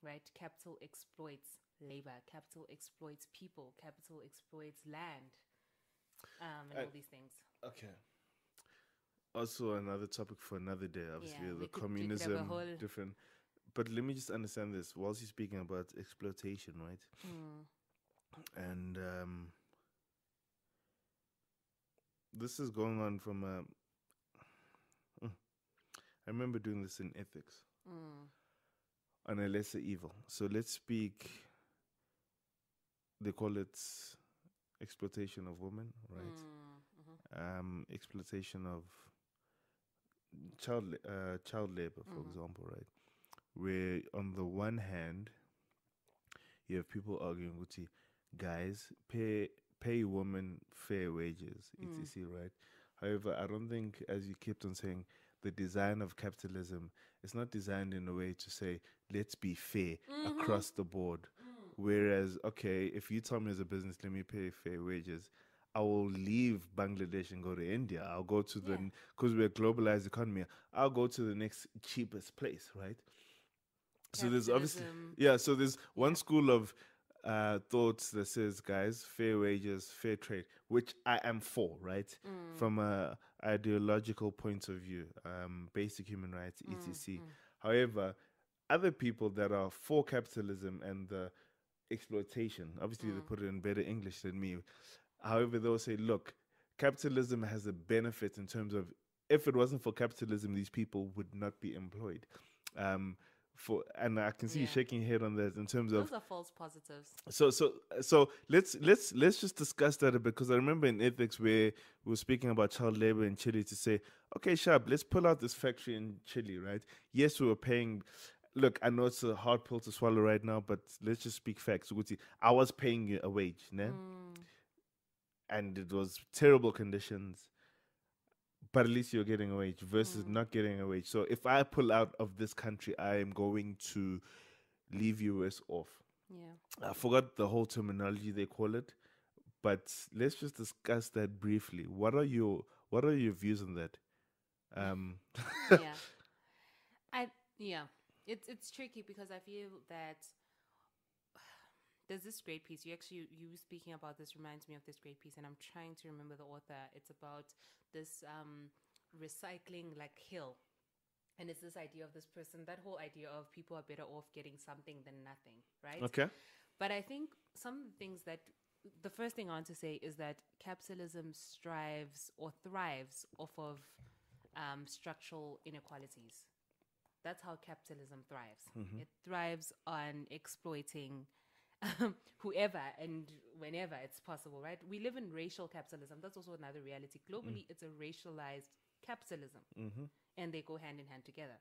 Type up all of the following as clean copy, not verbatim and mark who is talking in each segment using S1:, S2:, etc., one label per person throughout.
S1: right? Capital exploits labor, capital exploits people, capital exploits land, and
S2: I,
S1: all these things.
S2: okay. Also, another topic for another day.
S1: Yeah,
S2: Obviously, the
S1: we could have a
S2: communism
S1: whole.
S2: different. But let me just understand this. Whilst you're speaking about exploitation, right?
S1: Mm,
S2: And this is going on from a. I remember doing this in ethics
S1: mm,
S2: on a lesser evil. So let's speak. They call it exploitation of women, right?
S1: mm-hmm,
S2: Exploitation of child labor, for
S1: mm-hmm,
S2: example, right? Where on the one hand you have people arguing, "Guti, guys, pay women fair wages,
S1: mm,
S2: etc." Right? However, I don't think, as you kept on saying, the design of capitalism is not designed in a way to say let's be fair
S1: mm-hmm,
S2: across the board. Whereas, okay, if you tell me as a business, let me pay fair wages, I will leave Bangladesh and go to India. I'll go to
S1: yeah,
S2: because we're a globalized economy, I'll go to the next cheapest place, right? So there's obviously,
S1: capitalism.
S2: yeah, so there's one
S1: Yeah,
S2: school of thoughts that says, guys, fair wages, fair trade, which I am for, right?
S1: mm,
S2: From a ideological point of view, basic human rights,
S1: mm,
S2: etc.
S1: mm,
S2: However, other people that are for capitalism and the exploitation, obviously they
S1: mm,
S2: put it in better English than me. However, they'll say, look, capitalism has a benefit in terms of if it wasn't for capitalism, these people would not be employed. Um, and I can see you
S1: yeah.
S2: shaking your head on that in terms
S1: Those
S2: of
S1: are false positives.
S2: so let's just discuss that a bit because I remember in ethics where we were speaking about child labor in Chile to say, okay, Shab, let's pull out this factory in Chile, right? Yes, we were paying. Look, I know it's a hard pill to swallow right now, but let's just speak facts. Uguti, I was paying you a wage, né?
S1: Mm,
S2: And it was terrible conditions, but at least you're getting a wage versus
S1: mm,
S2: not getting a wage. So if I pull out of this country, I am going to leave you worse off.
S1: yeah.
S2: I forgot the whole terminology they call it, but let's just discuss that briefly. What are your views on that? Um,
S1: Yeah. I yeah. It's tricky because I feel that there's this great piece. You speaking about this reminds me of this great piece, and I'm trying to remember the author. It's about this recycling like hill. And it's this idea of this person, that whole idea of people are better off getting something than nothing, right?
S2: okay.
S1: But I think some things that the first thing I want to say is that capitalism strives or thrives off of structural inequalities. That's how capitalism thrives. It thrives on exploiting whoever and whenever it's possible, right? We live in racial capitalism. That's also another reality. Globally, it's a racialized capitalism. And they go hand in hand together.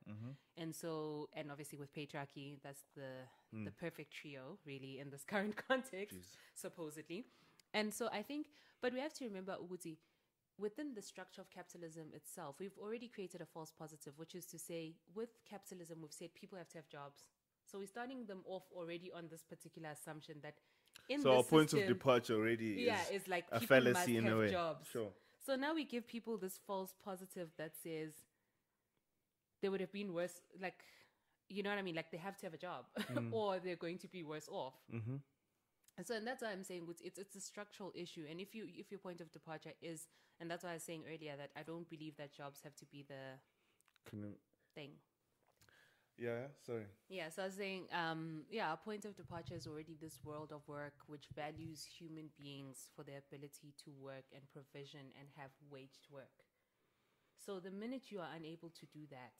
S1: And so, and obviously with patriarchy, that's the perfect trio, really, in this current context,
S2: Jeez.
S1: supposedly. And so I think, but we have to remember, Uguti, within the structure of capitalism itself, we've already created a false positive, which is to say, with capitalism, we've said people have to have jobs. So we're starting them off already on this particular assumption that in
S2: So our
S1: this
S2: point of
S1: system,
S2: departure already
S1: yeah,
S2: is
S1: it's like
S2: a
S1: people must
S2: fallacy in a
S1: have
S2: way.
S1: jobs.
S2: Sure.
S1: So now we give people this false positive that says they would have been worse, like, you know what I mean? Like they have to have a job or they're going to be worse off. And so, and that's why I'm saying it's a structural issue. And if your point of departure is, and that's why I was saying earlier that I don't believe that jobs have to be the
S2: Can you,
S1: thing.
S2: yeah, sorry.
S1: Yeah, so I was saying, yeah, our point of departure is already this world of work which values human beings for their ability to work and provision and have waged work. So the minute you are unable to do that,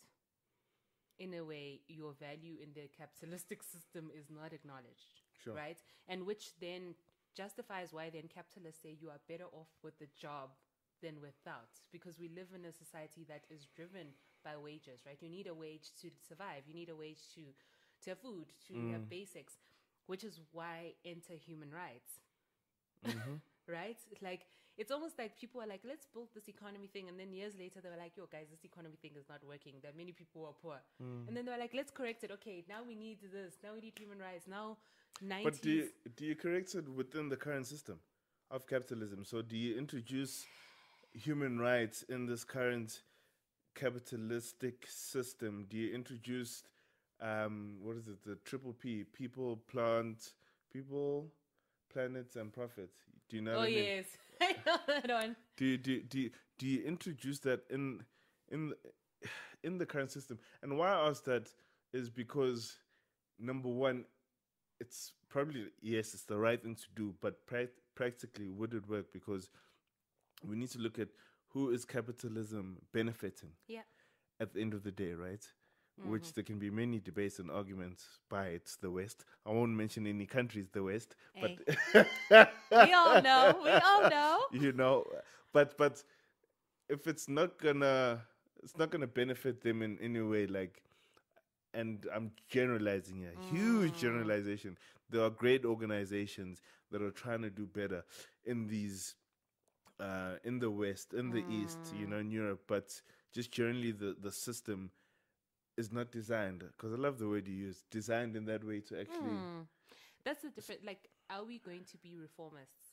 S1: in a way, your value in the capitalistic system is not acknowledged,
S2: Sure.
S1: right? And which then justifies why then capitalists say you are better off with the job than without, because we live in a society that is driven by wages, right? You need a wage to survive. You need a wage to have food, to have basics, which is why enter human rights. Right? Like it's almost like people are like, let's build this economy thing, and then years later they were like, yo guys, this economy thing is not working. There are many people who are poor. And then they were like, let's correct it. Okay, now we need this. Now we need human rights. Now
S2: But
S1: 90s.
S2: do you correct it within the current system of capitalism? So do you introduce human rights in this current capitalistic system? Do you introduce what is it? The triple P: people, planets, and profit. Do you know
S1: Oh,
S2: what I mean?
S1: yes. I know that one.
S2: Do you introduce that in the, in the current system? And why I ask that is because, number one, it's probably, yes, it's the right thing to do, but practically, would it work? Because we need to look at who is capitalism benefiting
S1: Yeah.
S2: at the end of the day, right? Which there can be many debates and arguments by it's the West. I won't mention any countries, the West,
S1: Hey.
S2: but
S1: We all know. We all know.
S2: you know, but if it's not gonna benefit them in any way, like, and I'm generalizing here, huge generalization. There are great organizations that are trying to do better in these, in the West, in the East, in Europe, but just generally the system is not designed, because I love the word you use, designed in that way to actually.
S1: That's the different. Like, are we going to be reformists?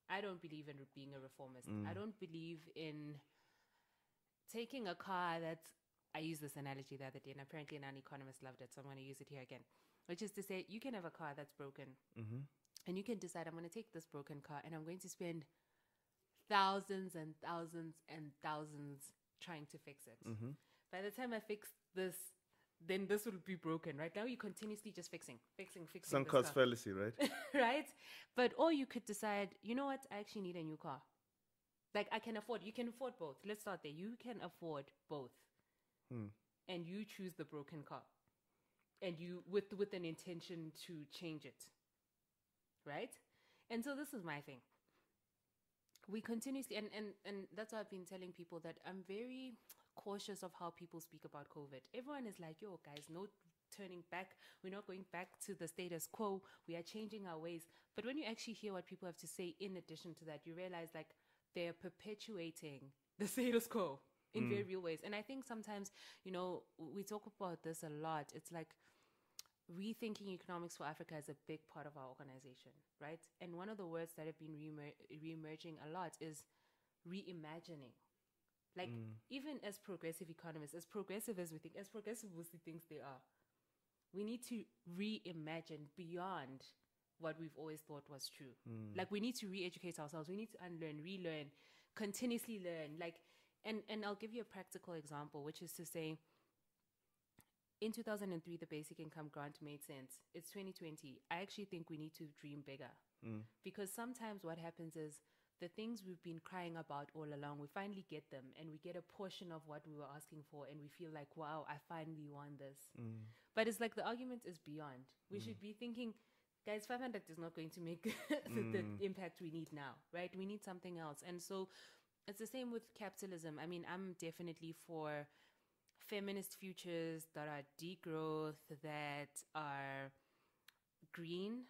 S1: I don't believe in being a reformist. I don't believe in taking a car that's. I used this analogy the other day, and apparently an economist loved it, so I'm going to use it here again. Which is to say, you can have a car that's broken, and you can decide, I'm going to take this broken car, and I'm going to spend thousands and thousands and thousands trying to fix it. By the time I fix this, then this will be broken. Right now, you're continuously just fixing.
S2: Sunk cost fallacy, right?
S1: Right? But, or you could decide, you know what? I actually need a new car. Like, I can afford, you can afford both. Let's start there. You can afford both. And you choose the broken car. And you, with an intention to change it. Right? And so this is my thing. We continuously, and that's why I've been telling people that I'm very cautious of how people speak about COVID. Everyone is like, yo, guys, no turning back. We're not going back to the status quo. We are changing our ways. But when you actually hear what people have to say in addition to that, you realize like they're perpetuating the status quo in very real ways. And I think sometimes, we talk about this a lot. It's like rethinking economics for Africa is a big part of our organization, right? And one of the words that have been re-emerging a lot is reimagining. Like, even as progressive economists, as progressive as we think, as progressive as we think they are, we need to reimagine beyond what we've always thought was true. Like, we need to re-educate ourselves. We need to unlearn, relearn, continuously learn. Like, and I'll give you a practical example, which is to say, in 2003, the basic income grant made sense. It's 2020. I actually think we need to dream bigger. Because sometimes what happens is the things we've been crying about all along, we finally get them and we get a portion of what we were asking for and we feel like, wow, I finally won this. But it's like the argument is beyond. We should be thinking, guys, 500 is not going to make the impact we need now, right? We need something else. And so it's the same with capitalism. I mean, I'm definitely for feminist futures that are degrowth, that are green,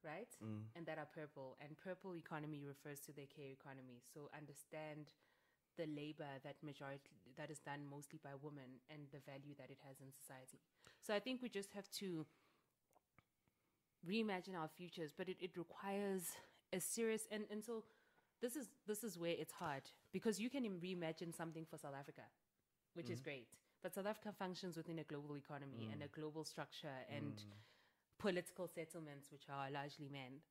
S1: right? And that are purple. And purple economy refers to the care economy. So understand the labor that is done mostly by women and the value that it has in society. So I think we just have to reimagine our futures, but it requires a serious and so this is where it's hard, because you can reimagine something for South Africa, which is great. But South Africa functions within a global economy and a global structure and political settlements, which are largely men.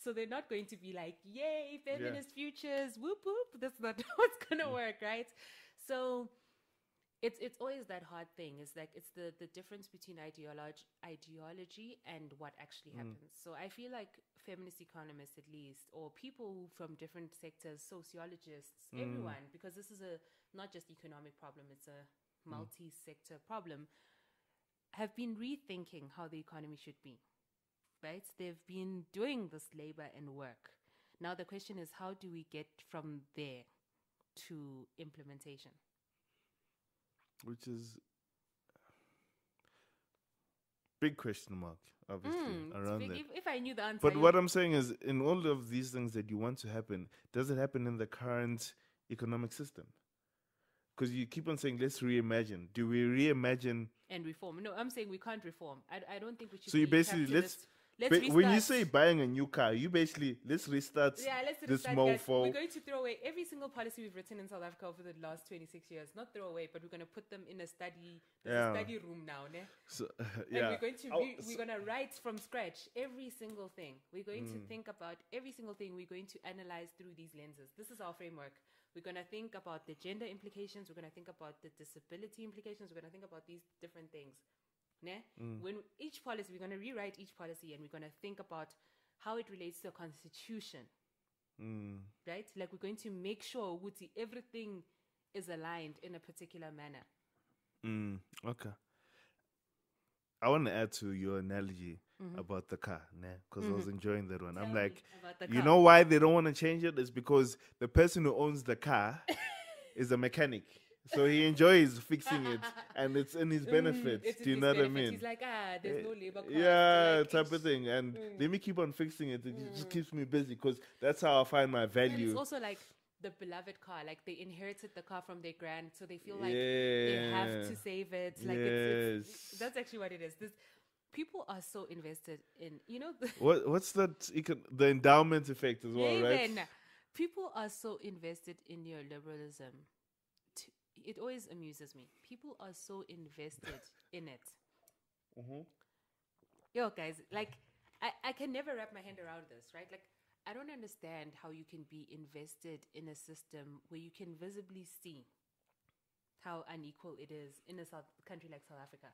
S1: So they're not going to be like, yay, feminist futures, whoop, whoop. That's not what's going to work, right? So it's always that hard thing. It's like, it's the difference between ideology and what actually happens. So I feel like feminist economists, at least, or people from different sectors, sociologists, everyone, because this is not just economic problem, it's a multi-sector problem, have been rethinking how the economy should be, right? They've been doing this labor and work. Now the question is, how do we get from there to implementation?
S2: Which is big question mark, obviously, around that.
S1: If I knew the answer.
S2: But what I'm saying is, in all of these things that you want to happen, does it happen in the current economic system? Because you keep on saying, let's reimagine. Do we reimagine
S1: and reform? No, I'm saying we can't reform. I don't think we should.
S2: So you basically,
S1: Let's
S2: But
S1: restart.
S2: when you say buying a new car, you basically let's restart
S1: Yeah, let's
S2: this
S1: restart, guys.
S2: mofo.
S1: We're going to throw away every single policy we've written in South Africa over the last 26 years. Not throw away, but we're going to put them in a study room now. Ne?
S2: So,
S1: And we're going to we're going to write from scratch every single thing. We're going to think about every single thing. We're going to analyze through these lenses. This is our framework. We're going to think about the gender implications. We're going to think about the disability implications. We're going to think about these different things. Ne? When each policy, we're going to rewrite each policy, and we're going to think about how it relates to the constitution. Right? Like, we're going to make sure everything is aligned in a particular manner.
S2: Okay. I want to add to your analogy about the car, because I was enjoying that one. I'm like, you know why they don't want to change it? It's because the person who owns the car is a mechanic. So he enjoys fixing it, and it's in his benefits. Do you know what I mean?
S1: He's like, there's no labor cost.
S2: Yeah,
S1: like,
S2: type of thing. And let me keep on fixing it. It just keeps me busy, because that's how I find my value.
S1: And it's also like the beloved car. Like, they inherited the car from their grand, so they feel like they have to save it. Like, it's that's actually what it is. People are so invested in,
S2: what's that? The endowment effect as well, right?
S1: People are so invested in neoliberalism. It always amuses me. People are so invested in it. Yo, guys, like, I can never wrap my hand around this, right? Like, I don't understand how you can be invested in a system where you can visibly see how unequal it is in a country like South Africa.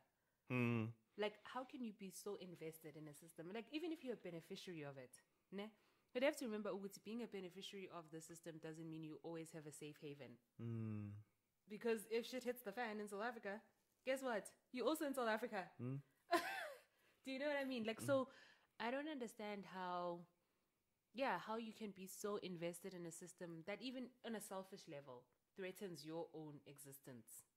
S1: Like, how can you be so invested in a system? Like, even if you're a beneficiary of it, ne? But you have to remember, being a beneficiary of the system doesn't mean you always have a safe haven. Because if shit hits the fan in South Africa, guess what? You're also in South Africa. Do you know what I mean? Like, so I don't understand how you can be so invested in a system that even on a selfish level threatens your own existence.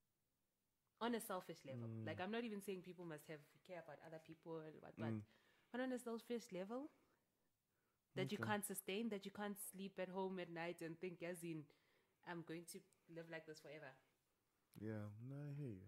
S1: On a selfish level. Like, I'm not even saying people must care about other people, but on a selfish level, that you can't sustain, that you can't sleep at home at night and think, Yazin, I'm going to live like this forever.
S2: Yeah, no, I hear you.